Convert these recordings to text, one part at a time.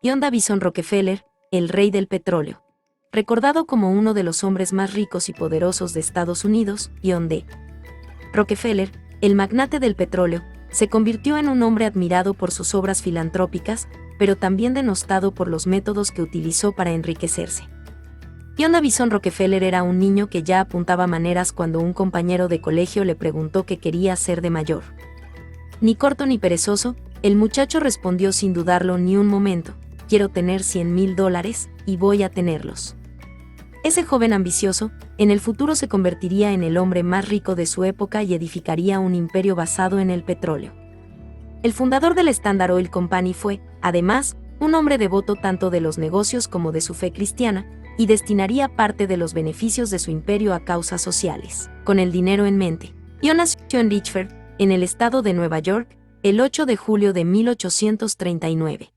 John Davison Rockefeller, el rey del petróleo. Recordado como uno de los hombres más ricos y poderosos de Estados Unidos, John D. Rockefeller, el magnate del petróleo, se convirtió en un hombre admirado por sus obras filantrópicas, pero también denostado por los métodos que utilizó para enriquecerse. John Davison Rockefeller era un niño que ya apuntaba maneras cuando un compañero de colegio le preguntó qué quería ser de mayor. Ni corto ni perezoso, el muchacho respondió sin dudarlo ni un momento: quiero tener $100,000 y voy a tenerlos. Ese joven ambicioso, en el futuro se convertiría en el hombre más rico de su época y edificaría un imperio basado en el petróleo. El fundador del Standard Oil Company fue, además, un hombre devoto tanto de los negocios como de su fe cristiana, y destinaría parte de los beneficios de su imperio a causas sociales, con el dinero en mente. John nació en Richford, en el estado de Nueva York, el 8 de julio de 1839.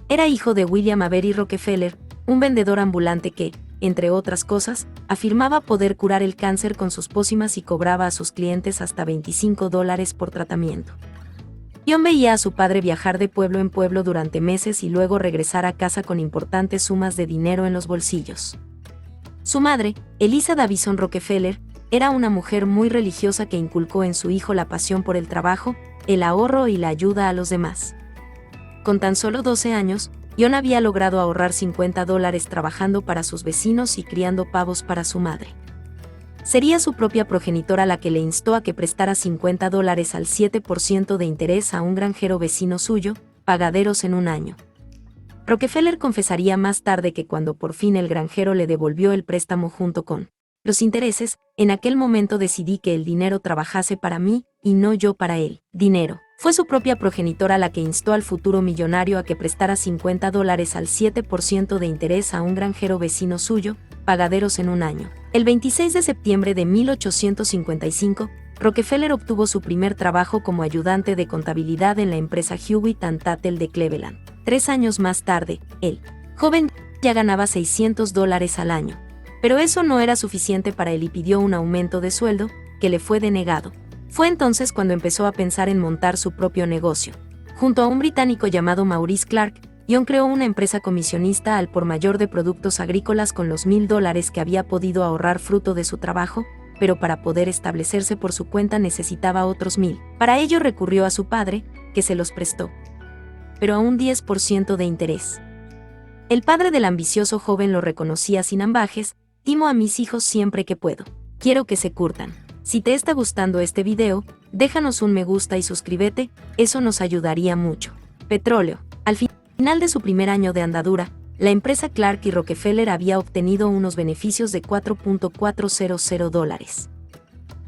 Era hijo de William Avery Rockefeller, un vendedor ambulante que, entre otras cosas, afirmaba poder curar el cáncer con sus pócimas y cobraba a sus clientes hasta $25 por tratamiento. John veía a su padre viajar de pueblo en pueblo durante meses y luego regresar a casa con importantes sumas de dinero en los bolsillos. Su madre, Eliza Davison Rockefeller, era una mujer muy religiosa que inculcó en su hijo la pasión por el trabajo, el ahorro y la ayuda a los demás. Con tan solo 12 años, John había logrado ahorrar $50 trabajando para sus vecinos y criando pavos para su madre. Sería su propia progenitora la que le instó a que prestara $50 al 7% de interés a un granjero vecino suyo, pagaderos en un año. Rockefeller confesaría más tarde que cuando por fin el granjero le devolvió el préstamo junto con los intereses, en aquel momento decidí que el dinero trabajase para mí y no yo para él. Dinero. Fue su propia progenitora la que instó al futuro millonario a que prestara $50 al 7% de interés a un granjero vecino suyo, pagaderos en un año. El 26 de septiembre de 1855, Rockefeller obtuvo su primer trabajo como ayudante de contabilidad en la empresa Hewitt & Tattel de Cleveland. 3 años más tarde, el joven ya ganaba $600 al año. Pero eso no era suficiente para él y pidió un aumento de sueldo, que le fue denegado. Fue entonces cuando empezó a pensar en montar su propio negocio. Junto a un británico llamado Maurice Clark, John creó una empresa comisionista al por mayor de productos agrícolas con los $1,000 que había podido ahorrar fruto de su trabajo, pero para poder establecerse por su cuenta necesitaba otros 1,000. Para ello recurrió a su padre, que se los prestó, pero a un 10% de interés. El padre del ambicioso joven lo reconocía sin ambajes: timo a mis hijos siempre que puedo. Quiero que se curtan. Si te está gustando este video, déjanos un me gusta y suscríbete, eso nos ayudaría mucho. Petróleo. Al final de su primer año de andadura, la empresa Clark y Rockefeller había obtenido unos beneficios de $4.400.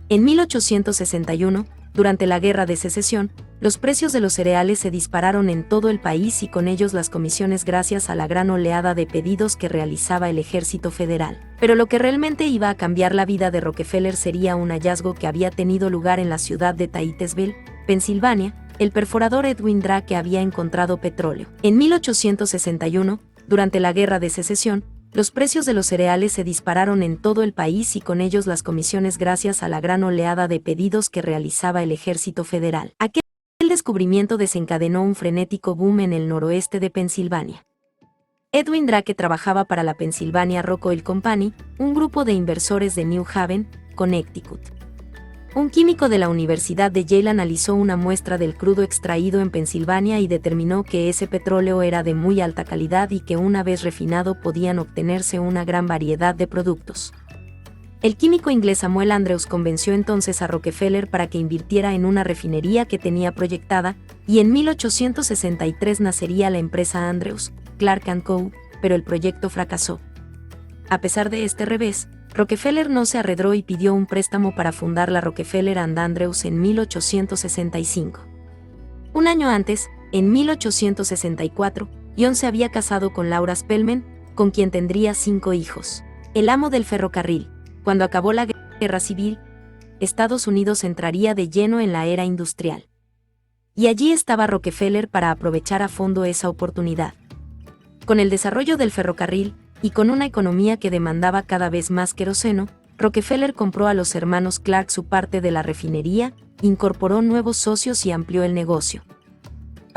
En 1861, durante la Guerra de Secesión, los precios de los cereales se dispararon en todo el país y con ellos las comisiones gracias a la gran oleada de pedidos que realizaba el Ejército Federal. Pero lo que realmente iba a cambiar la vida de Rockefeller sería un hallazgo que había tenido lugar en la ciudad de Titusville, Pensilvania. El perforador Edwin Drake había encontrado petróleo. En 1861, durante la Guerra de Secesión, los precios de los cereales se dispararon en todo el país y con ellos las comisiones gracias a la gran oleada de pedidos que realizaba el Ejército Federal. Aquel descubrimiento desencadenó un frenético boom en el noroeste de Pensilvania. Edwin Drake trabajaba para la Pennsylvania Rock Oil Company, un grupo de inversores de New Haven, Connecticut. Un químico de la Universidad de Yale analizó una muestra del crudo extraído en Pensilvania y determinó que ese petróleo era de muy alta calidad y que una vez refinado podían obtenerse una gran variedad de productos. El químico inglés Samuel Andrews convenció entonces a Rockefeller para que invirtiera en una refinería que tenía proyectada, y en 1863 nacería la empresa Andrews, Clark & Co., pero el proyecto fracasó. A pesar de este revés, Rockefeller no se arredró y pidió un préstamo para fundar la Rockefeller & Andrews en 1865. Un año antes, en 1864, John se había casado con Laura Spelman, con quien tendría 5 hijos. El amo del ferrocarril. Cuando acabó la Guerra Civil, Estados Unidos entraría de lleno en la era industrial. Y allí estaba Rockefeller para aprovechar a fondo esa oportunidad. Con el desarrollo del ferrocarril, y con una economía que demandaba cada vez más queroseno, Rockefeller compró a los hermanos Clark su parte de la refinería, incorporó nuevos socios y amplió el negocio.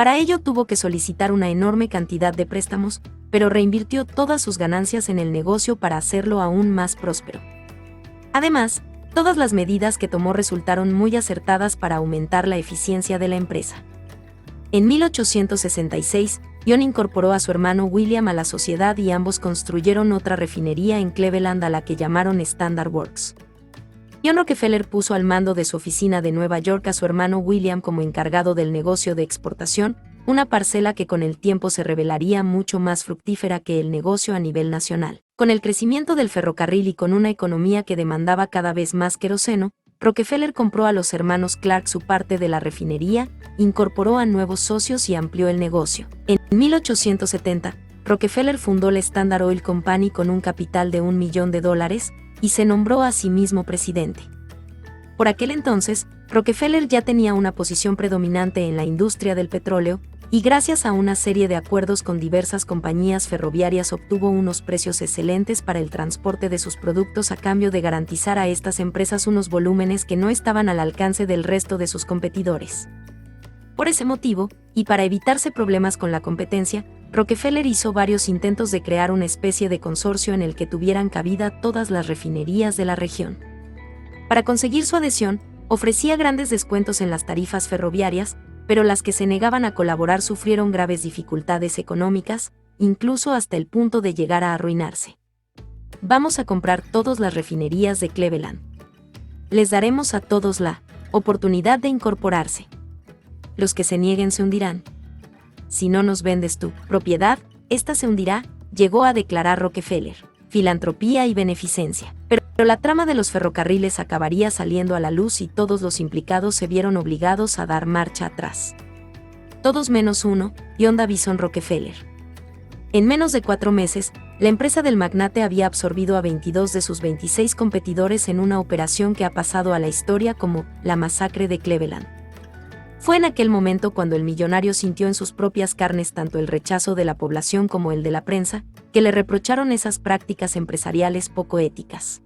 Para ello tuvo que solicitar una enorme cantidad de préstamos, pero reinvirtió todas sus ganancias en el negocio para hacerlo aún más próspero. Además, todas las medidas que tomó resultaron muy acertadas para aumentar la eficiencia de la empresa. En 1866, John incorporó a su hermano William a la sociedad y ambos construyeron otra refinería en Cleveland a la que llamaron Standard Works. John Rockefeller puso al mando de su oficina de Nueva York a su hermano William como encargado del negocio de exportación, una parcela que con el tiempo se revelaría mucho más fructífera que el negocio a nivel nacional. Con el crecimiento del ferrocarril y con una economía que demandaba cada vez más queroseno, Rockefeller compró a los hermanos Clark su parte de la refinería, incorporó a nuevos socios y amplió el negocio. En 1870, Rockefeller fundó la Standard Oil Company con un capital de $1 millón y se nombró a sí mismo presidente. Por aquel entonces, Rockefeller ya tenía una posición predominante en la industria del petróleo, y gracias a una serie de acuerdos con diversas compañías ferroviarias obtuvo unos precios excelentes para el transporte de sus productos a cambio de garantizar a estas empresas unos volúmenes que no estaban al alcance del resto de sus competidores. Por ese motivo, y para evitarse problemas con la competencia, Rockefeller hizo varios intentos de crear una especie de consorcio en el que tuvieran cabida todas las refinerías de la región. Para conseguir su adhesión, ofrecía grandes descuentos en las tarifas ferroviarias, pero las que se negaban a colaborar sufrieron graves dificultades económicas, incluso hasta el punto de llegar a arruinarse. Vamos a comprar todas las refinerías de Cleveland. Les daremos a todos la oportunidad de incorporarse. Los que se nieguen se hundirán. Si no nos vendes tu propiedad, esta se hundirá, llegó a declarar Rockefeller. Filantropía y beneficencia. Pero la trama de los ferrocarriles acabaría saliendo a la luz y todos los implicados se vieron obligados a dar marcha atrás. Todos menos uno, John Davison Rockefeller. En menos de 4 meses, la empresa del magnate había absorbido a 22 de sus 26 competidores en una operación que ha pasado a la historia como la masacre de Cleveland. Fue en aquel momento cuando el millonario sintió en sus propias carnes tanto el rechazo de la población como el de la prensa, que le reprocharon esas prácticas empresariales poco éticas.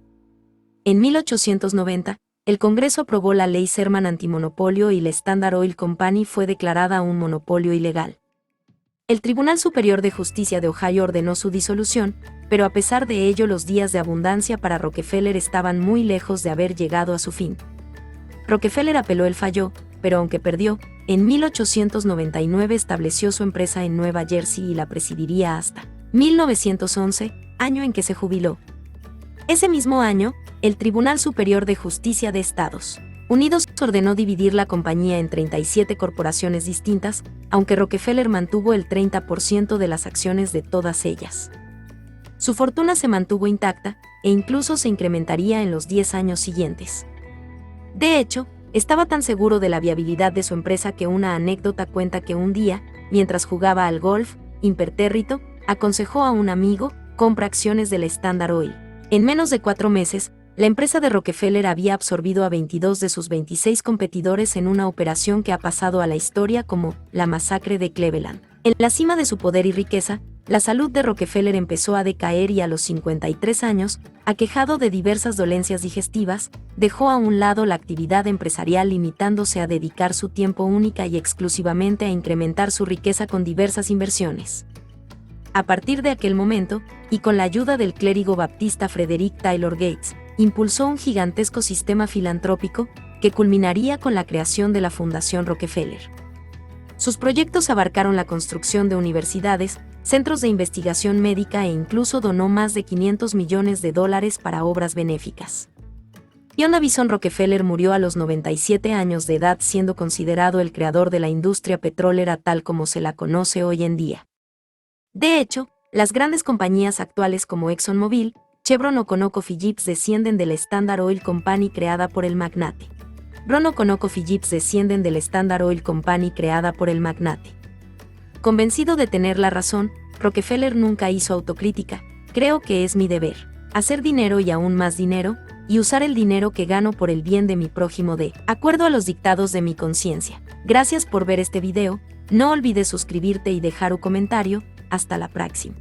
En 1890, el Congreso aprobó la Ley Sherman antimonopolio y la Standard Oil Company fue declarada un monopolio ilegal. El Tribunal Superior de Justicia de Ohio ordenó su disolución, pero a pesar de ello los días de abundancia para Rockefeller estaban muy lejos de haber llegado a su fin. Rockefeller apeló el fallo, pero aunque perdió, en 1899 estableció su empresa en Nueva Jersey y la presidiría hasta 1911, año en que se jubiló. Ese mismo año, el Tribunal Superior de Justicia de Estados Unidos ordenó dividir la compañía en 37 corporaciones distintas, aunque Rockefeller mantuvo el 30% de las acciones de todas ellas. Su fortuna se mantuvo intacta, e incluso se incrementaría en los 10 años siguientes. De hecho, estaba tan seguro de la viabilidad de su empresa que una anécdota cuenta que un día, mientras jugaba al golf, impertérrito, aconsejó a un amigo, compra acciones de la Standard Oil. En menos de 4 meses, la empresa de Rockefeller había absorbido a 22 de sus 26 competidores en una operación que ha pasado a la historia como la masacre de Cleveland. En la cima de su poder y riqueza, la salud de Rockefeller empezó a decaer y a los 53 años, aquejado de diversas dolencias digestivas, dejó a un lado la actividad empresarial limitándose a dedicar su tiempo única y exclusivamente a incrementar su riqueza con diversas inversiones. A partir de aquel momento, y con la ayuda del clérigo baptista Frederick Taylor Gates, impulsó un gigantesco sistema filantrópico que culminaría con la creación de la Fundación Rockefeller. Sus proyectos abarcaron la construcción de universidades, centros de investigación médica e incluso donó más de $500 millones para obras benéficas. John Davison Rockefeller murió a los 97 años de edad, siendo considerado el creador de la industria petrolera tal como se la conoce hoy en día. De hecho, las grandes compañías actuales como ExxonMobil, Chevron o ConocoPhillips descienden de la Standard Oil Company creada por el magnate. ConocoPhillips descienden de la Standard Oil Company creada por el magnate. Convencido de tener la razón, Rockefeller nunca hizo autocrítica. Creo que es mi deber hacer dinero y aún más dinero, y usar el dinero que gano por el bien de mi prójimo de acuerdo a los dictados de mi conciencia. Gracias por ver este video, no olvides suscribirte y dejar un comentario, hasta la próxima.